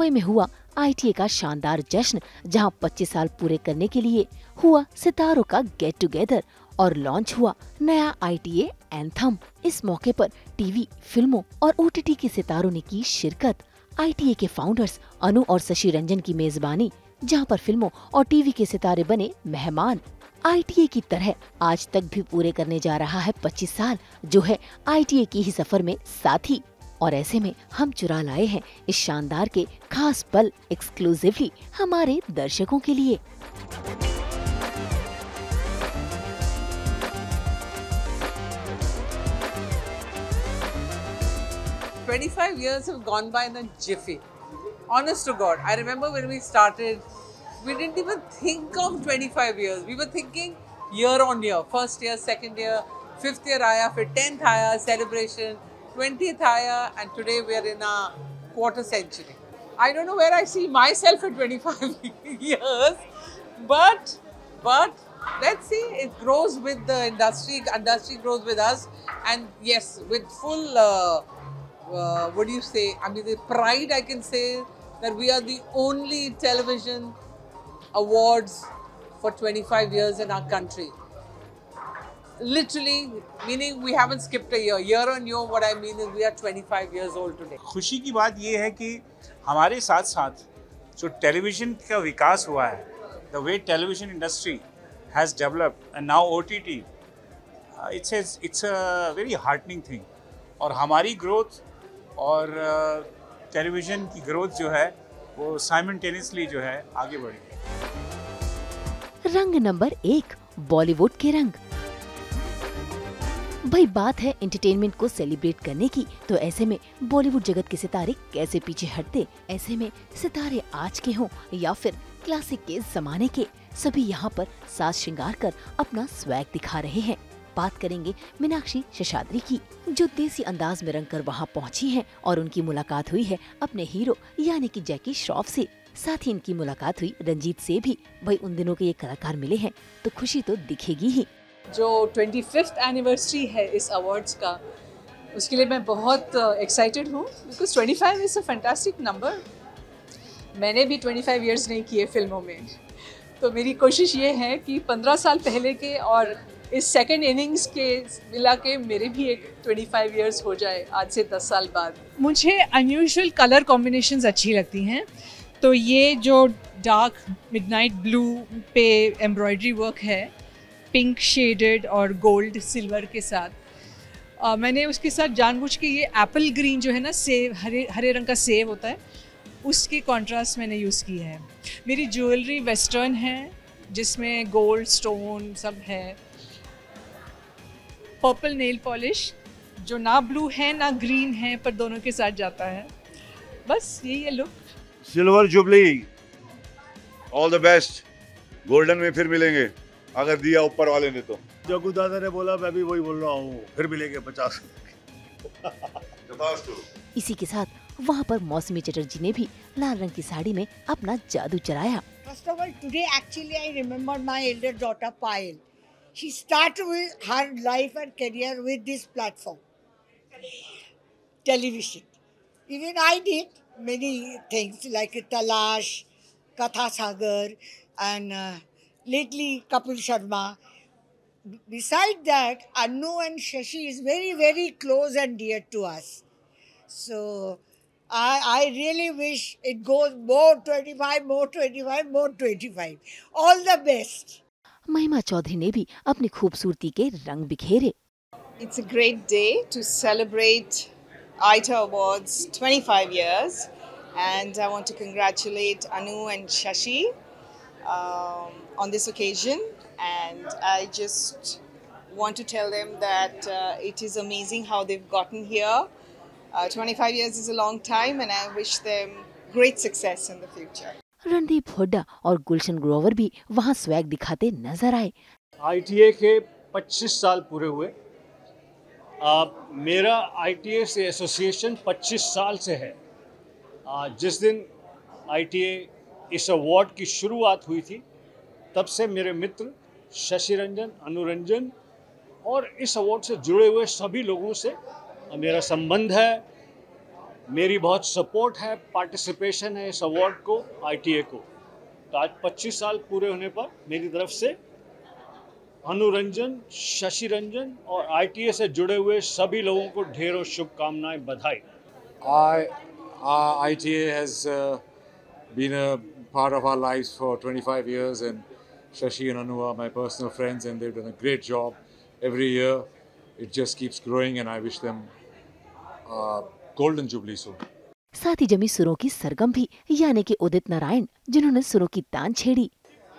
मुंबई में हुआ ITA का शानदार जश्न, जहां 25 साल पूरे करने के लिए हुआ सितारों का गेट टुगेदर और लॉन्च हुआ नया ITA एंथम। इस मौके पर टीवी, फिल्मों और OTT के सितारों ने की शिरकत। ITA के फाउंडर्स अनु और शशि रंजन की मेजबानी, जहां पर फिल्मों और टीवी के सितारे बने मेहमान। ITA की तरह आज तक भी पूरे करने जा रहा है 25 साल, जो है ITA की ही सफर में साथी। और ऐसे में हम चुरा लाए हैं इस शानदार के खास पल एक्सक्लूसिवली हमारे दर्शकों के लिए। "25 years have gone by in a jiffy. Honest to God, I remember when we started, we didn't even think of 25 years. We were thinking year on year. First year, second year, fifth year आया, फिर 10th आया, celebration, 20th आया, and today we are in a quarter century. I don't know where I see myself at 25 years, but let's see. It grows with the industry grows with us, and yes, with full what do you say? I mean, the pride I can say that we are the only television awards for 25 years in our country. Literally, meaning we haven't skipped a year. Year on year, what I mean is we are 25 years old today. खुशी की बात ये है कि हमारे साथ साथ जो टेलीविज़न का विकास हुआ है, the way television industry has developed and now OTT, it's a very heartening thing. और हमारी ग्रोथ और टेलीविज़न की ग्रोथ जो है वो साइमल्टेनियसली जो है आगे बढ़ी। रंग नंबर 1, बॉलीवुड के रंग। भाई बात है एंटरटेनमेंट को सेलिब्रेट करने की, तो ऐसे में बॉलीवुड जगत के सितारे कैसे पीछे हटते। ऐसे में सितारे आज के हों या फिर क्लासिक के जमाने के, सभी यहाँ पर साज श्रृंगार कर अपना स्वैग दिखा रहे हैं। बात करेंगे मीनाक्षी शेषाद्री की, जो देसी अंदाज में रंग कर वहाँ पहुँची हैं और उनकी मुलाकात हुई है अपने हीरो यानी कि जैकी श्रॉफ से। साथ ही इनकी मुलाकात हुई रंजीत से भी। भाई उन दिनों के ये कलाकार मिले हैं तो खुशी तो दिखेगी ही। जो 25th एनिवर्सरी है इस अवार्ड्स का, उसके लिए मैं बहुत एक्साइटेड हूँ, because 25 is a fantastic number. मैंने भी 25 इयर्स नहीं किए फिल्मों में, तो मेरी कोशिश ये है कि 15 साल पहले के और इस सेकंड इनिंग्स के मिला के मेरे भी एक 25 इयर्स हो जाए आज से 10 साल बाद। मुझे अनयूजुअल कलर कॉम्बिनेशंस अच्छी लगती हैं, तो ये जो डार्क मिडनाइट ब्लू पे एम्ब्रॉयडरी वर्क है, पिंक शेडेड और गोल्ड सिल्वर के साथ, मैंने उसके साथ जानबूझ के ये एप्पल ग्रीन जो है ना, सेब, हरे रंग का सेब होता है, उसके कॉन्ट्रास्ट मैंने यूज़ किया है। मेरी ज्वेलरी वेस्टर्न है जिसमें गोल्ड स्टोन सब है। पर्पल नेल पॉलिश जो ना ब्लू है ना ग्रीन है, पर दोनों के साथ जाता है। बस यही है look. Silver jubilee, all the best. Golden में फिर मिलेंगे अगर दिया ऊपर वाले ने तो। जग्गू दादा ने बोला, मैं भी वही बोल रहा हूँ, फिर मिलेंगे 50। इसी के साथ वहाँ पर मौसमी चटर्जी ने भी लाल रंग की साड़ी में अपना जादू चलाया। First of all, today actually I remember my elder daughter Payal. She started with her life and career with this platform, television. Even I did many things like Talash, Katha Sagar, and lately Kapil Sharma. Besides that, Anu and Shashi is very, very close and dear to us. So I really wish it goes more 25, more 25, more 25. All the best. महिमा चौधरी ने भी अपनी खूबसूरती के रंग बिखेरे। It's a great day to celebrate ITA Awards 25 years, and I want to congratulate Anu and Shashi on this occasion, and I just want to tell them that it is amazing how they've gotten here. 25 years is a long time, and I wish them great success in the future. Randeep Hooda और गुलशन ग्रोवर भी वहाँ swag दिखाते नजर आए। ITA के 25 साल पूरे हुए। मेरा ITA से एसोसिएशन 25 साल से है। जिस दिन ITA इस अवार्ड की शुरुआत हुई थी, तब से मेरे मित्र शशि रंजन, अनुरंजन और इस अवार्ड से जुड़े हुए सभी लोगों से मेरा संबंध है। मेरी बहुत सपोर्ट है, पार्टिसिपेशन है इस अवार्ड को, ITA को। तो आज 25 साल पूरे होने पर मेरी तरफ से अनुरंजन, शशि रंजन और ITA से जुड़े हुए सभी लोगों को ढेरों शुभकामनाएं, बधाई। ITA has been a part of our lives for 25 years, and Shashi and Anu are my personal friends, and they've done a great job. Every year, it just keeps growing, and I wish them golden jubilee soon. साथ ही जमी सुरों की सरगम भी, यानी कि उदित नारायण, जिन्होंने सुरों की तान छेड़ी।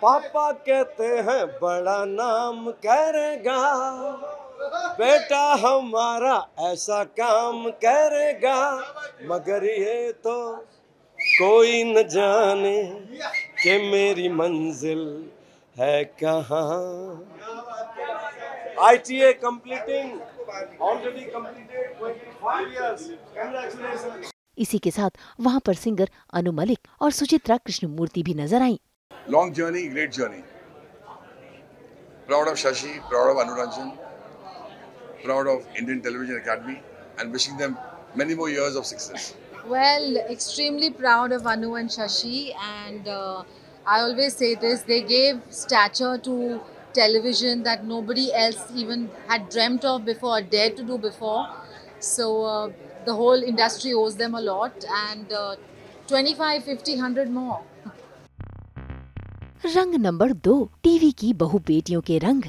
पापा कहते हैं बड़ा नाम करेगा, बेटा हमारा ऐसा काम करेगा, मगर ये तो कोई न जाने कि मेरी मंजिल है कहाँ। ITA completing, already completed 25 years. Congratulations. इसी के साथ वहां पर सिंगर अनु मलिक और सुचित्रा कृष्णमूर्ति भी नजर आईं। Long journey, great journey. Proud of Shashi, proud of Anuranjan, proud of Indian Television Academy, and wishing them many more years of success. Well, extremely proud of Anu and Shashi, and I always say this, they gave stature to television that nobody else even had dreamt of before or dared to do before. So the whole industry owes them a lot, and 25, 50, 100 more. रंग number 2, TV की बहु बेटियों के रंग।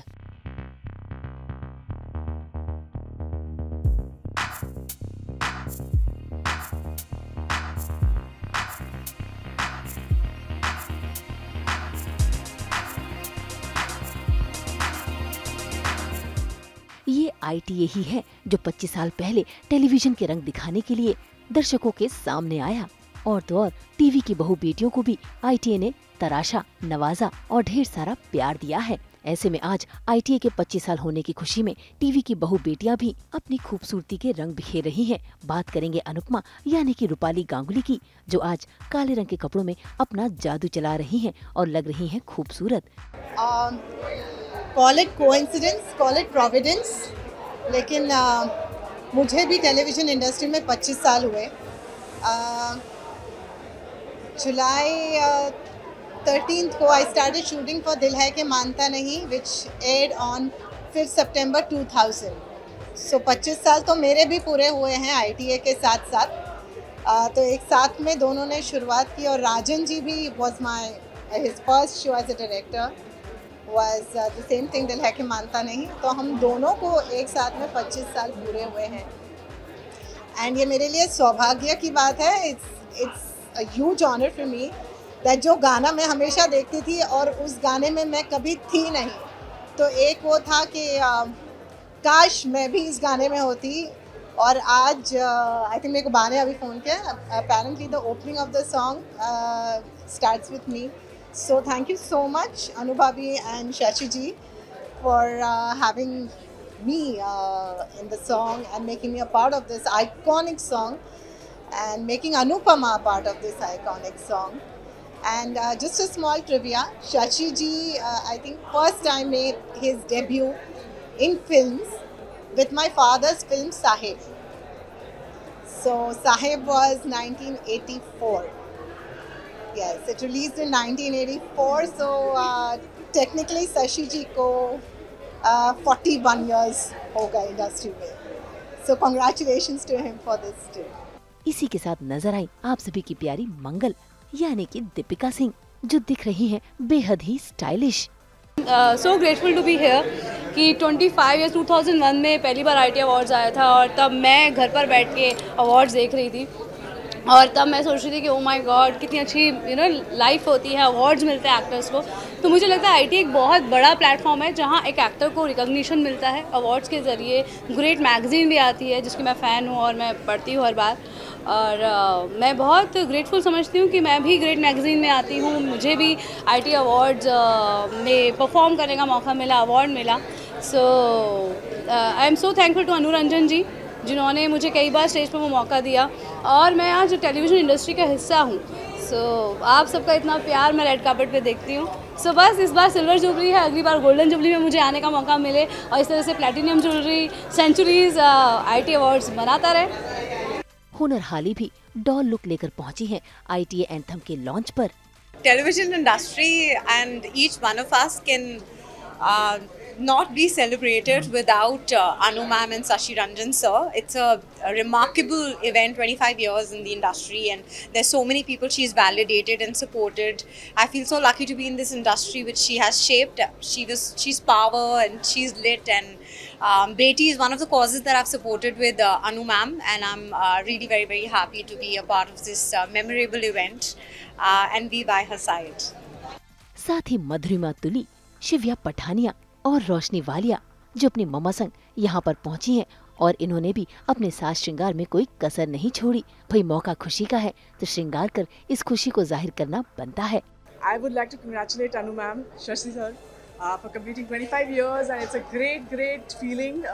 ये ITA ही है जो 25 साल पहले टेलीविजन के रंग दिखाने के लिए दर्शकों के सामने आया, और तो और टीवी की बहु बेटियों को भी ITA ने तराशा, नवाजा और ढेर सारा प्यार दिया है। ऐसे में आज ITA के 25 साल होने की खुशी में टीवी की बहु बेटियां भी अपनी खूबसूरती के रंग बिखेर रही हैं। बात करेंगे अनुपमा यानी कि रूपाली गांगुली की, जो आज काले रंग के कपड़ों में अपना जादू चला रही हैं और लग रही हैं खूबसूरत। Call it coincidence, call it providence, लेकिन मुझे भी टेलीविज़न इंडस्ट्री में 25 साल हुए। जुलाई 13th को आई स्टार्टेड शूटिंग फॉर दिल है कि मानता नहीं, विच एयर्ड ऑन 5 सितंबर 2000। सो 25 साल तो मेरे भी पूरे हुए हैं ITA के साथ साथ। तो एक साथ में दोनों ने शुरुआत की, और राजन जी भी was my his first show as a director was the same thing, दिल है कि मानता नहीं। तो हम दोनों को एक साथ में 25 साल पूरे हुए हैं, एंड ये मेरे लिए सौभाग्य की बात है। It's a huge honour for me that जो गाना मैं हमेशा देखती थी और उस गाने में मैं कभी थी नहीं, तो एक वो था कि काश मैं भी इस गाने में होती। और आज आई थिंक मेरे को बा ने अभी फ़ोन किया, apparently the opening of the song starts with me. So thank you so much, Anubhabi and Shashi ji, for having me in the song and making me a part of this iconic song, and making Anupama a part of this iconic song. And just a small trivia, Shashi ji, I think first time made his debut in films with my father's film Sahib. So Sahib was 1984. Yes, it released in 1984. So technically Shashi ji को 41 years हो गए industry में. So congratulations to him for this too. इसी के साथ नजर आई आप सभी की प्यारी मंगल यानी कि दीपिका सिंह, जो दिख रही हैं बेहद ही stylish. So grateful to be here कि 25 years 2001 में पहली बार ITA अवार्ड्स आया था, और तब मैं घर पर बैठ के अवार्ड्स देख रही थी, और तब मैं सोच रही थी कि ओ माय गॉड कितनी अच्छी लाइफ होती है, अवार्ड्स मिलते हैं एक्टर्स को। तो मुझे लगता है ITA एक बहुत बड़ा प्लेटफॉर्म है जहाँ एक एक्टर को रिकॉग्निशन मिलता है अवार्ड्स के ज़रिए। ग्रेट मैगज़ीन भी आती है जिसकी मैं फ़ैन हूँ और मैं पढ़ती हूँ हर बार, और मैं बहुत ग्रेटफुल समझती हूँ कि मैं भी ग्रेट मैगज़ीन में आती हूँ, मुझे भी ITA अवार्ड्स में परफॉर्म करने का मौका मिला, अवार्ड मिला। So I am so thankful to Anuranjan ji, जिन्होंने मुझे कई बार स्टेज पर वो मौका दिया, और मैं आज टेलीविज़न इंडस्ट्री का हिस्सा हूँ। सो आप सबका इतना प्यार मैं रेड कार्पेट पे देखती हूँ। सो बस इस बार सिल्वर जुबली है, अगली बार गोल्डन जुबली में मुझे आने का मौका मिले, और इस तरह से platinum jubilee, centuries ITA awards मनाता रहे। हुनर हाली भी डॉल लुक लेकर पहुंची हैं ITA एंथम के लॉन्च पर। Television industry and each one of us can not be celebrated without Anu ma'am and Shashi Ranjan sir. It's a remarkable event, 25 years in the industry, and there's so many people she's validated and supported. I feel so lucky to be in this industry which she has shaped. She's power and she's lit, and Beti is one of the causes that I've supported with Anu ma'am, and I'm really very, very happy to be a part of this memorable event and be by her side. साथ ही मधुरिमा तुली, शिव्या पठानिया और रोशनी वालिया जो अपनी मम्मा संग यहाँ पर पहुँची हैं, और इन्होंने भी अपने साज श्रृंगार में कोई कसर नहीं छोड़ी। भाई मौका खुशी का है तो श्रृंगार कर इस खुशी को जाहिर करना बनता है। I would like to congratulate Anu ma'am, Shashi sir, for completing 25 years, and it's a great feeling,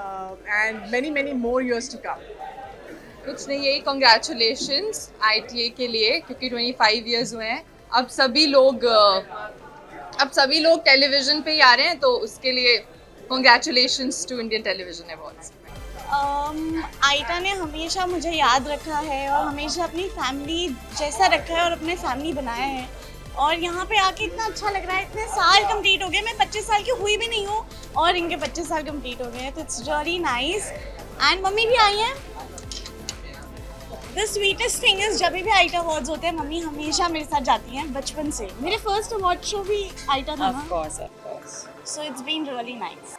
and many more years to come. कुछ नहीं, यही congratulations ITA के लिए, क्योंकि 25 years हुए हैं। अब सभी लोग टेलीविजन पे ही आ रहे हैं, तो उसके लिए congratulations to Indian television awards. ITA ने हमेशा मुझे याद रखा है और हमेशा अपनी फैमिली जैसा रखा है और अपने फैमिली बनाया है, और यहाँ पे आके इतना अच्छा लग रहा है। इतने साल कंप्लीट हो गए, मैं 25 साल की हुई भी नहीं हूँ और इनके 25 साल कंप्लीट हो गए हैं, तो it's really nice. And mummy भी आई हैं। द स्वीटेस्ट थिंग इज जब भी आइटा अवार्ड्स होते हैं मम्मी हमेशा मेरे साथ जाती हैं बचपन से। मेरे फर्स्ट अवार्ड शो भी आइटा था ना। Of course. So it's been really nice.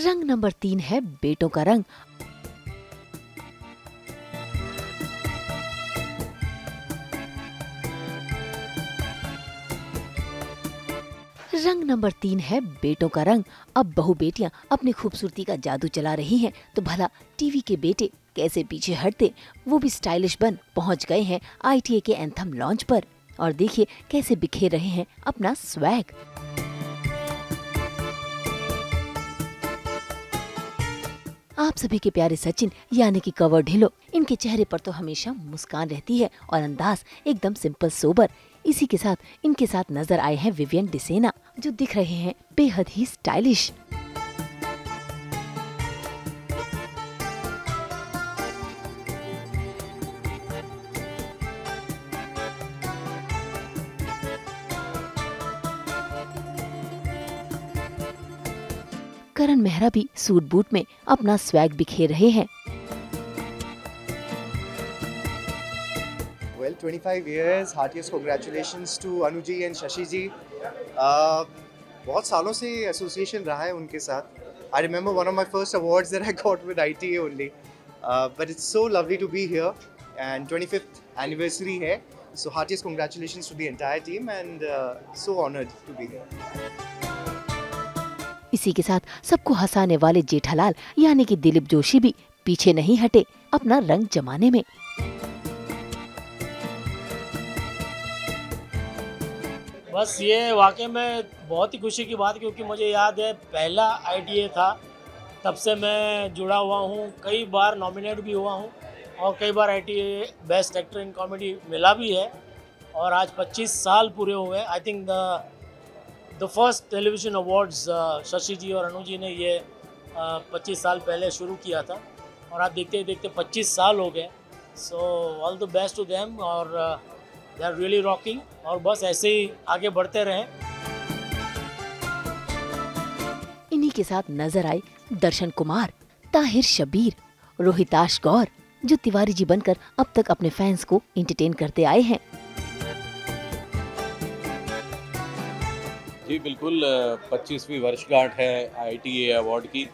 रंग नंबर 3 है बेटों का रंग। रंग नंबर 3 है बेटों का रंग। अब बहू बेटियां अपनी खूबसूरती का जादू चला रही हैं, तो भला टीवी के बेटे कैसे पीछे हटते। वो भी स्टाइलिश बन पहुंच गए हैं ITA के एंथम लॉन्च पर, और देखिए कैसे बिखेर रहे हैं अपना स्वैग। आप सभी के प्यारे सचिन यानी कि कवर ढिलो, इनके चेहरे पर तो हमेशा मुस्कान रहती है और अंदाज एकदम सिंपल सोबर। इसी के साथ इनके साथ नजर आए हैं विवियन डिसेना, जो दिख रहे हैं बेहद ही स्टाइलिश। करण मेहरा भी सूट बूट में अपना स्वैग बिखेर रहे हैं। Well, 25 years, heartiest congratulations to Anu ji and Shashi ji. बहुत सालों से एसोसिएशन रहा है उनके साथ। I remember one of my first awards that I got with ITA only. But it's so lovely to be here, and 25th anniversary है. So heartiest congratulations to the entire team, and so honored to be here. इसी के साथ सबको हंसाने वाले जेठालाल यानी कि दिलीप जोशी भी पीछे नहीं हटे अपना रंग जमाने में। बस ये वाकई में बहुत ही खुशी की बात, क्योंकि मुझे याद है पहला ITA था, तब से मैं जुड़ा हुआ हूँ। कई बार नॉमिनेट भी हुआ हूँ और कई बार ITA best actor in comedy मिला भी है, और आज 25 साल पूरे हुए। I think the first television awards Shashi ji और अनु जी ने ये 25 साल पहले शुरू किया था, और आप देखते देखते 25 साल हो गए। So all the best to them, और दे आर रियली रॉकिंग, और बस ऐसे ही आगे बढ़ते रहें। इन्हीं के साथ नजर आए दर्शन कुमार, ताहिर शबीर, रोहिताश गौर, जो तिवारी जी बनकर अब तक अपने फैंस को एंटरटेन करते आए हैं। जी बिल्कुल, 25वीं वर्षगांठ है ITA अवार्ड की।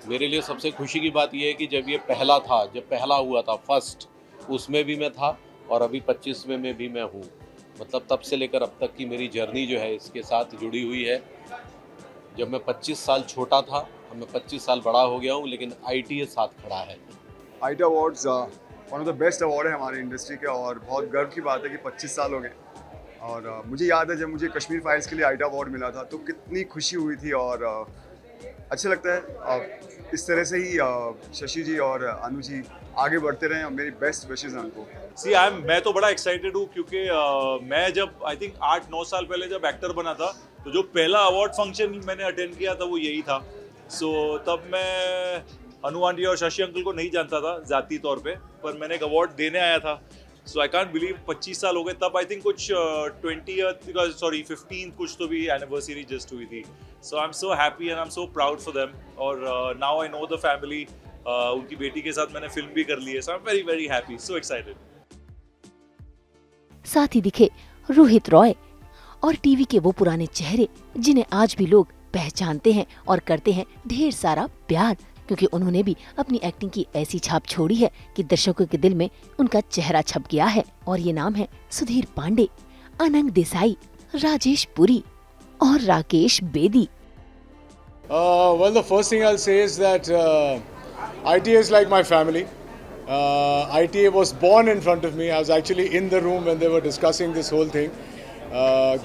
मेरे लिए सबसे खुशी की बात यह है कि जब ये पहला था, जब पहला हुआ था फर्स्ट, उसमें भी मैं था, और अभी 25वें में भी मैं हूँ। मतलब तब से लेकर अब तक की मेरी जर्नी जो है इसके साथ जुड़ी हुई है। जब मैं 25 साल छोटा था, अब मैं 25 साल बड़ा हो गया हूँ, लेकिन ITA साथ खड़ा है। ITA awards one of the best award है हमारे इंडस्ट्री के, और बहुत गर्व की बात है कि 25 साल हो गए। और मुझे याद है जब मुझे कश्मीर फाइल्स के लिए ITA अवार्ड मिला था तो कितनी खुशी हुई थी, और अच्छा लगता है। इस तरह से ही शशि जी और अनु जी आगे बढ़ते रहें और मेरी बेस्ट विशेस हैं उनको। मैं तो बड़ा एक्साइटेड हूँ क्योंकि मैं जब आई थिंक 8-9 साल पहले जब एक्टर बना था तो जो पहला अवार्ड फंक्शन मैंने अटेंड किया था वो यही था। तब मैं अनु आंटी और शशि अंकल को नहीं जानता था ज़ाती तौर पे, पर मैंने एक अवार्ड देने आया था। आई कांट बिलीव 25 साल हो गए। तब आई थिंक कुछ 15th कुछ तो भी एनिवर्सरी जस्ट हुई थी। I am so happy and I am so proud for them. और now I know the family. उनकी बेटी के साथ मैंने फिल्म भी कर ली है। So I am very very happy, so excited. साथ ही दिखे रोहित रॉय और टीवी के वो पुराने चेहरे जिन्हें आज भी लोग पहचानते हैं और करते हैं ढेर सारा प्यार, क्योंकि उन्होंने भी अपनी एक्टिंग की ऐसी छाप छोड़ी है कि दर्शकों के दिल में उनका चेहरा छप गया है। और ये नाम है सुधीर पांडे, अनंग देसाई, राजेश पुरी और Rakesh Bedi. Well, the first thing I'll say is that ITA is like my family. ITA was born in front of me. I was actually in the room when they were discussing this whole thing.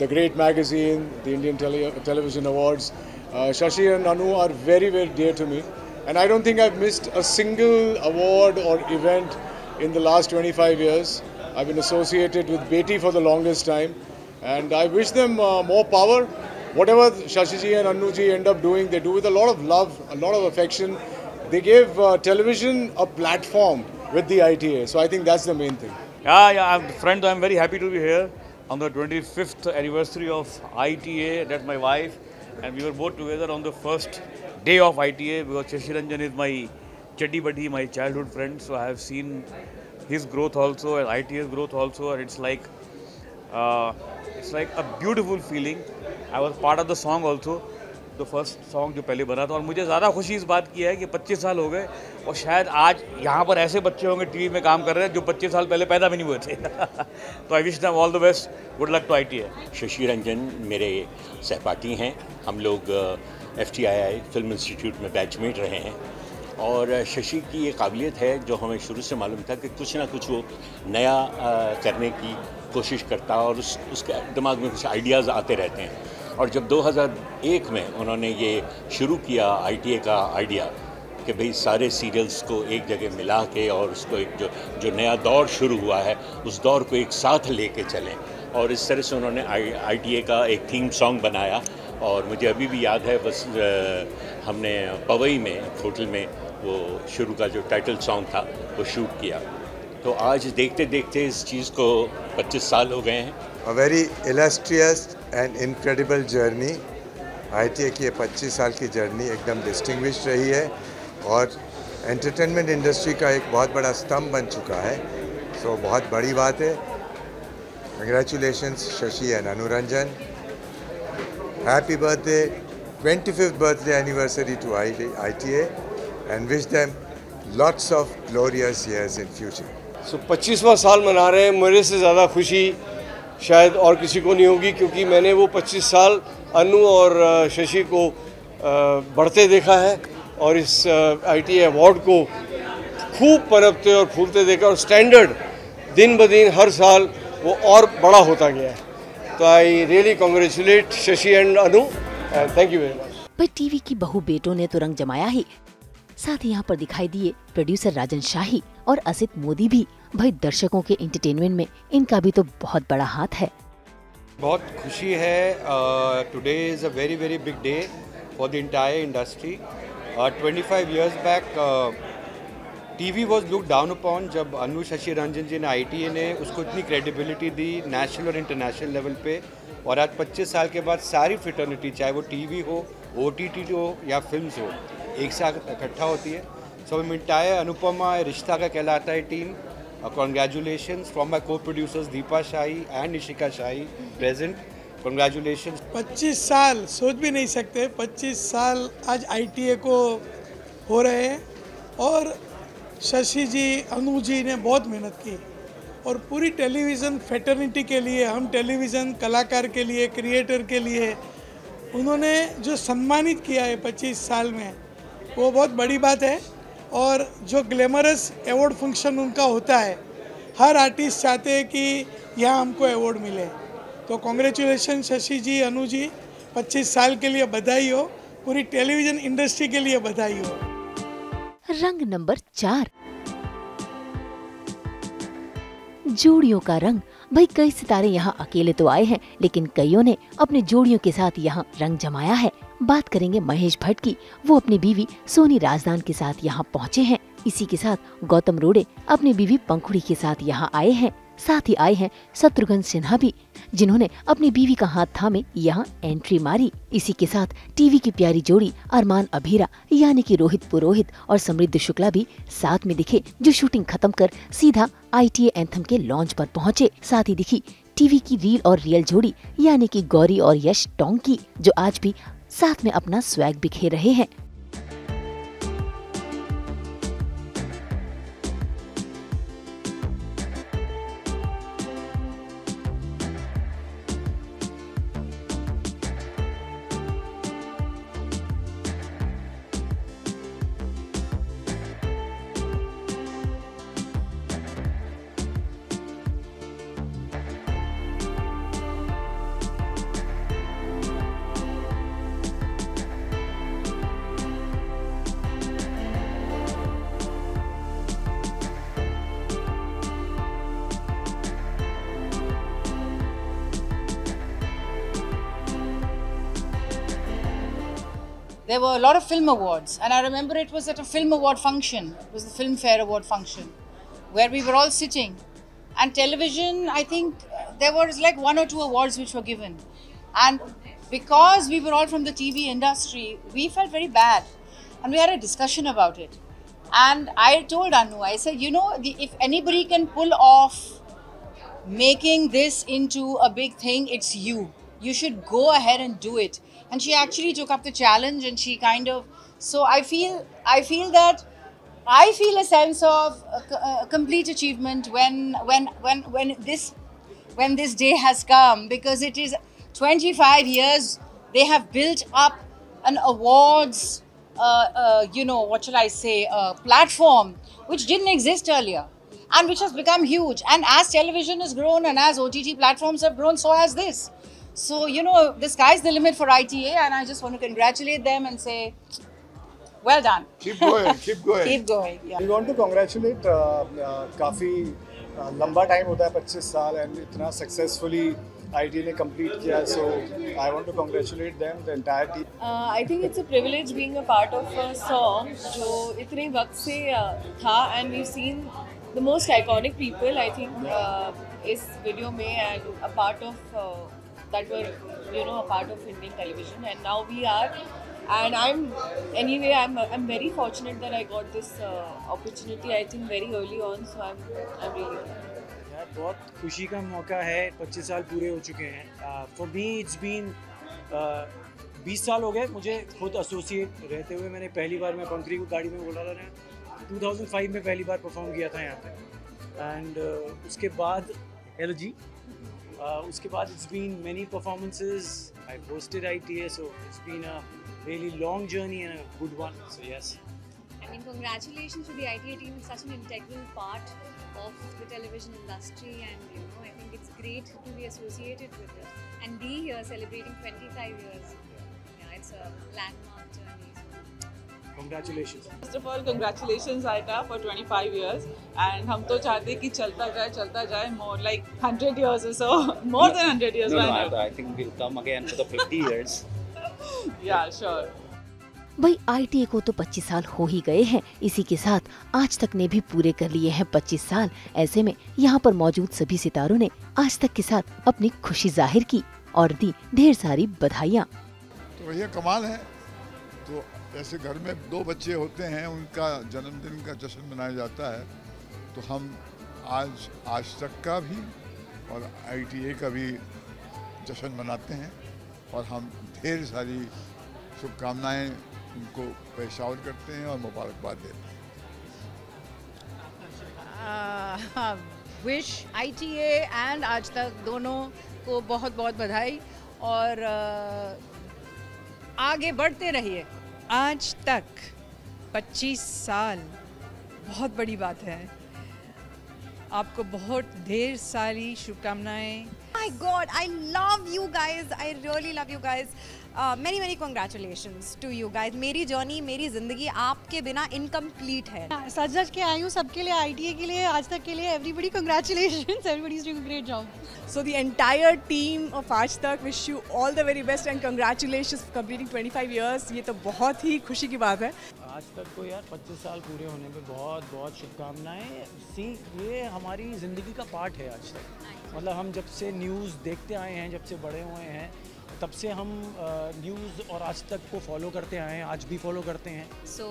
The great magazine, the Indian Television Awards. Shashi and Anu are very, very dear to me. And I don't think I've missed a single award or event in the last 25 years. I've been associated with Beti for the longest time. And I wish them more power. Whatever Shashi ji and Anu ji end up doing, they do with a lot of love, a lot of affection. They gave television a platform with the ITA. So I think that's the main thing. Yeah, friends, I'm very happy to be here on the 25th anniversary of ITA. That's my wife. And we were both together on the first day of ITA because Shashi Ranjan is my chatti buddy, my childhood friend. So I have seen his growth also and ITA's growth also. And it's like a beautiful feeling. I was part of the song also. The first song जो पहले बना था और मुझे ज़्यादा खुशी इस बात की है कि 25 साल हो गए और शायद आज यहाँ पर ऐसे बच्चे होंगे टीवी में काम कर रहे हैं जो 25 साल पहले पैदा भी नहीं हुए थे। तो I wish them all the best, good luck to ITA। Shashi Ranjan मेरे सहपाठी हैं, हम लोग FTII फिल्म इंस्टीट्यूट में बैचमेट रहे हैं और शशि की ये काबिलियत है जो हमें शुरू से मालूम था कि कुछ ना कुछ वो नया करने की कोशिश करता और उसके दिमाग में कुछ आइडियाज़ आते रहते हैं। और जब 2001 में उन्होंने ये शुरू किया ITA का आइडिया कि भाई सारे सीरियल्स को एक जगह मिला के और उसको एक जो नया दौर शुरू हुआ है उस दौर को एक साथ लेके चलें, और इस तरह से उन्होंने ITA का एक थीम सॉन्ग बनाया। और मुझे अभी भी याद है, बस हमने पवई में एक होटल में वो शुरू का जो टाइटल सॉन्ग था वो शूट किया। तो आज देखते देखते इस चीज़ को 25 साल हो गए हैं। A very illustrious and incredible journey. ITA की 25 साल की जर्नी एकदम डिस्टिंग्विश रही है और एंटरटेनमेंट इंडस्ट्री का एक बहुत बड़ा स्तंभ बन चुका है। सो बहुत बड़ी बात है। Congratulations Shashi and Anu Ranjan. Happy birthday, 25th birthday anniversary to ITA and wish them lots of glorious years in future. So 25वां साल मना रहे हैं, मेरे से ज़्यादा खुशी शायद और किसी को नहीं होगी क्योंकि मैंने वो 25 साल अनु और शशि को बढ़ते देखा है और इस ITA अवार्ड को खूब पनपते और फूलते देखा और स्टैंडर्ड दिन ब दिन हर साल वो और बड़ा होता गया है। तो I really congratulate Shashi and Anu and thank you very much. पर टीवी की बहू बेटों ने तो रंग जमाया ही, साथ ही यहाँ पर दिखाई दिए प्रोड्यूसर राजन शाही और असित मोदी भी। भाई दर्शकों के एंटरटेनमेंट में इनका भी तो बहुत बड़ा हाथ है। बहुत खुशी है। Today is a very very big day for the entire industry. 25 years back TV was look down upon. जब अनु शशि रंजन जी ने ITA ने उसको इतनी क्रेडिबिलिटी दी नेशनल और इंटरनेशनल लेवल पे, और आज 25 साल के बाद सारी फ्रेटर्निटी चाहे वो टीवी हो, OTT हो या फिल्म्स हो, एक साथ इकट्ठा होती है। सो एंटायर अनुपमा रिश्ता का कहलाता है team. Congratulations from my co-producers Deepa Shahi and Nishika Shahi present. Congratulations. 25 साल सोच भी नहीं सकते। 25 साल आज ITA को हो रहे हैं और शशि जी अनु जी ने बहुत मेहनत की और पूरी टेलीविज़न फेटर्निटी के लिए, हम टेलीविज़न कलाकार के लिए, क्रिएटर के लिए उन्होंने जो सम्मानित किया है 25 साल में, वो बहुत बड़ी बात है। और जो ग्लैमरस अवार्ड फंक्शन उनका होता है, हर आर्टिस्ट चाहते हैं कि यहाँ हमको अवार्ड मिले। तो कॉन्ग्रेचुलेशन शशि जी, अनु जी, 25 साल के लिए बधाई हो, पूरी टेलीविज़न इंडस्ट्री के लिए बधाई हो। रंग नंबर 4, जोड़ियों का रंग। भाई कई सितारे यहाँ अकेले तो आए हैं, लेकिन कईयों ने अपने जोड़ियों के साथ यहाँ रंग जमाया है। बात करेंगे महेश भट्ट की। वो अपनी बीवी सोनी राजदान के साथ यहाँ पहुँचे हैं। इसी के साथ गौतम रोड़े अपनी बीवी पंखुड़ी के साथ यहाँ आए हैं। साथ ही आए हैं शत्रुघ्न सिन्हा भी, जिन्होंने अपनी बीवी का हाथ थामे यहाँ एंट्री मारी। इसी के साथ टीवी की प्यारी जोड़ी अरमान अभीरा यानी कि रोहित पुरोहित और समृद्ध शुक्ला भी साथ में दिखे, जो शूटिंग खत्म कर सीधा ITA एंथम के लॉन्च पर पहुंचे। साथ ही दिखी टीवी की रील और रियल जोड़ी यानी कि गौरी और यश टोंकी, जो आज भी साथ में अपना स्वैग बिखेर रहे हैं। There were a lot of film awards, and I remember it was at a film award function. It was the Filmfare Award function, where we were all sitting. And television, I think there was like 1 or 2 awards which were given. And because we were all from the TV industry, we felt very bad. And we had a discussion about it. And I told Anu, I said, you know, if anybody can pull off making this into a big thing, it's you. You should go ahead and do it. And she actually took up the challenge, and she kind of, so I feel that I feel a sense of complete achievement when this day has come, because it is 25 years they have built up an awards, you know, what shall I say, platform which didn't exist earlier and which has become huge. And as television has grown and as OTT platforms have grown, so has this. So, you know, the sky's the limit for ITA, and I just want to congratulate them and say, well done. Keep going, keep going. Keep going, yeah. We want to congratulate, काफ़ी लंबा time होता है 25 साल, and इतना successfully ITA ने complete किया, so I want to congratulate them, the entire team. I think it's a privilege being a part of a song जो इतने वक्त से था, and we've seen the most iconic people, I think, इस video में, and a part of that were, you know, a part of Indian television, and now we are, and I'm very fortunate that I got this opportunity, I think, very early on, so I'm really glad. यार बहुत खुशी का मौका है, 25 साल पूरे हो चुके हैं. For me it's been 20 साल हो गए मुझे खुद एसोसिएट रहते हुए. मैंने पहली बार, मैं पंखुड़ी को गाड़ी में बोला था ना, 2005 में पहली बार परफॉर्म किया था यहाँ पे, एंड उसके बाद LG, उसके बाद it's been many performances. I've hosted ITA, so it's been a really long journey and a good one. So yes. I mean, congratulations to the ITA team. It's such an integral part of the television industry, and you know, I think it's great to be associated with it and be here celebrating 25 years. Yeah, it's a landmark journey. Congratulations. First of all, congratulations ITA for 25 years, and हम तो चाहते हैं कि चलता जाए more like 100 years or so, more than 100 years. No, I think we'll come again for the 50 years. Yeah, sure. भाई ITA को तो 25 साल हो ही गए हैं, इसी के साथ आज तक ने भी पूरे कर लिए हैं 25 साल। ऐसे में यहाँ पर मौजूद सभी सितारों ने आज तक के साथ अपनी खुशी जाहिर की और दी ढेर सारी बधाइयाँ। तो भैया कमाल है। तो ऐसे घर में 2 बच्चे होते हैं, उनका जन्मदिन का जश्न मनाया जाता है, तो हम आज तक का भी और ITA का भी जश्न मनाते हैं, और हम ढेर सारी शुभकामनाएं उनको पेशावर करते हैं और मुबारकबाद देते हैं। विश ITA एंड आज तक दोनों को बहुत बहुत बधाई, और आगे बढ़ते रहिए। आज तक 25 साल बहुत बड़ी बात है। आपको बहुत ढेर सारी शुभकामनाएं। My God, I love you guys. I really love you guys. many many congratulations to you guys. मेरी जर्नी, मेरी ज़िंदगी आपके बिना इनकम्प्लीट है. सच सच के आई हूँ सबके लिए, ITA के लिए, आज तक के लिए. Everybody congratulations, everybody is doing a great job. So the entire team of Aaj Tak wish you all the very best and congratulations for completing 25 years. ये तो बहुत ही खुशी की बात है. आज तक को यार 25 साल पूरे होने पे बहुत बहुत शुभकामनाएं. सी ये हमारी ज़िंदगी का पार्ट है आज तक. मतलब हम जब से न्यूज़ देखते आए हैं, जब से बड़े हुए हैं, तब से हम न्यूज़ और आज तक को फॉलो करते आए हैं, आज भी फॉलो करते हैं. So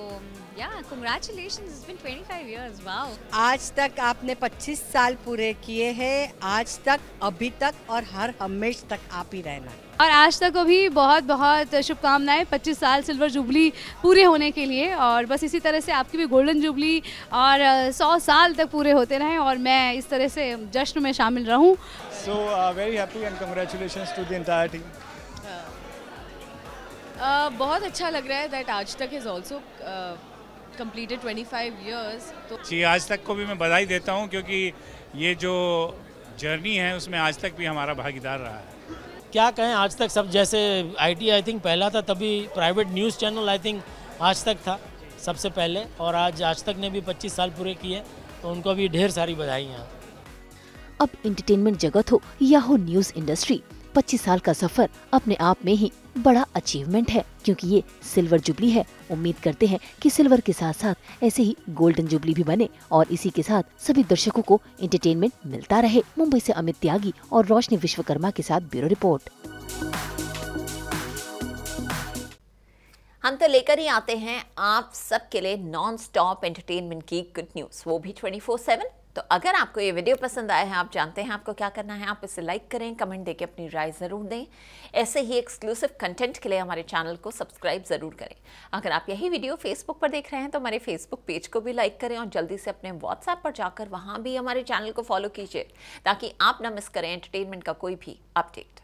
yeah, congratulations, it's been 25 years, wow. आज तक आपने 25 साल पूरे किए हैं, आज तक, अभी तक और हर हमेशा तक आप ही रहना. और आज तक को भी बहुत बहुत शुभकामनाएं 25 साल सिल्वर जुबली पूरे होने के लिए. और बस इसी तरह से आपकी भी गोल्डन जुबली और 100 साल तक पूरे होते रहें और मैं इस तरह से जश्न में शामिल रहूं. So very happy and congratulations to the entire team. बहुत अच्छा लग रहा है दैट आज तक इज़ ऑल्सो completed 25 years. तो जी आज तक को भी मैं बधाई देता हूं क्योंकि ये जो जर्नी है उसमें आज तक भी हमारा भागीदार रहा है. क्या कहें, आज तक सब जैसे ITA आई थिंक पहला था, तभी private news channel I think आज तक था सबसे पहले, और आज तक ने भी 25 साल पूरे किए, तो उनको भी ढेर सारी बधाइयाँ. अब एंटरटेनमेंट जगत हो या हो न्यूज इंडस्ट्री, 25 साल का सफर अपने आप में ही बड़ा अचीवमेंट है, क्योंकि ये सिल्वर जुबली है. उम्मीद करते हैं कि सिल्वर के साथ साथ ऐसे ही गोल्डन जुबली भी बने और इसी के साथ सभी दर्शकों को एंटरटेनमेंट मिलता रहे. मुंबई से अमित त्यागी और रोशनी विश्वकर्मा के साथ ब्यूरो रिपोर्ट. हम तो लेकर ही आते हैं आप सबके लिए नॉन स्टॉप एंटरटेनमेंट की गुड न्यूज़, वो भी 24/7. तो अगर आपको ये वीडियो पसंद आया है, आप जानते हैं आपको क्या करना है. आप इसे लाइक करें, कमेंट देके अपनी राय ज़रूर दें. ऐसे ही एक्सक्लूसिव कंटेंट के लिए हमारे चैनल को सब्सक्राइब ज़रूर करें. अगर आप यही वीडियो फेसबुक पर देख रहे हैं तो हमारे फेसबुक पेज को भी लाइक करें और जल्दी से अपने व्हाट्सएप पर जाकर वहाँ भी हमारे चैनल को फॉलो कीजिए ताकि आप ना मिस करें एंटरटेनमेंट का कोई भी अपडेट.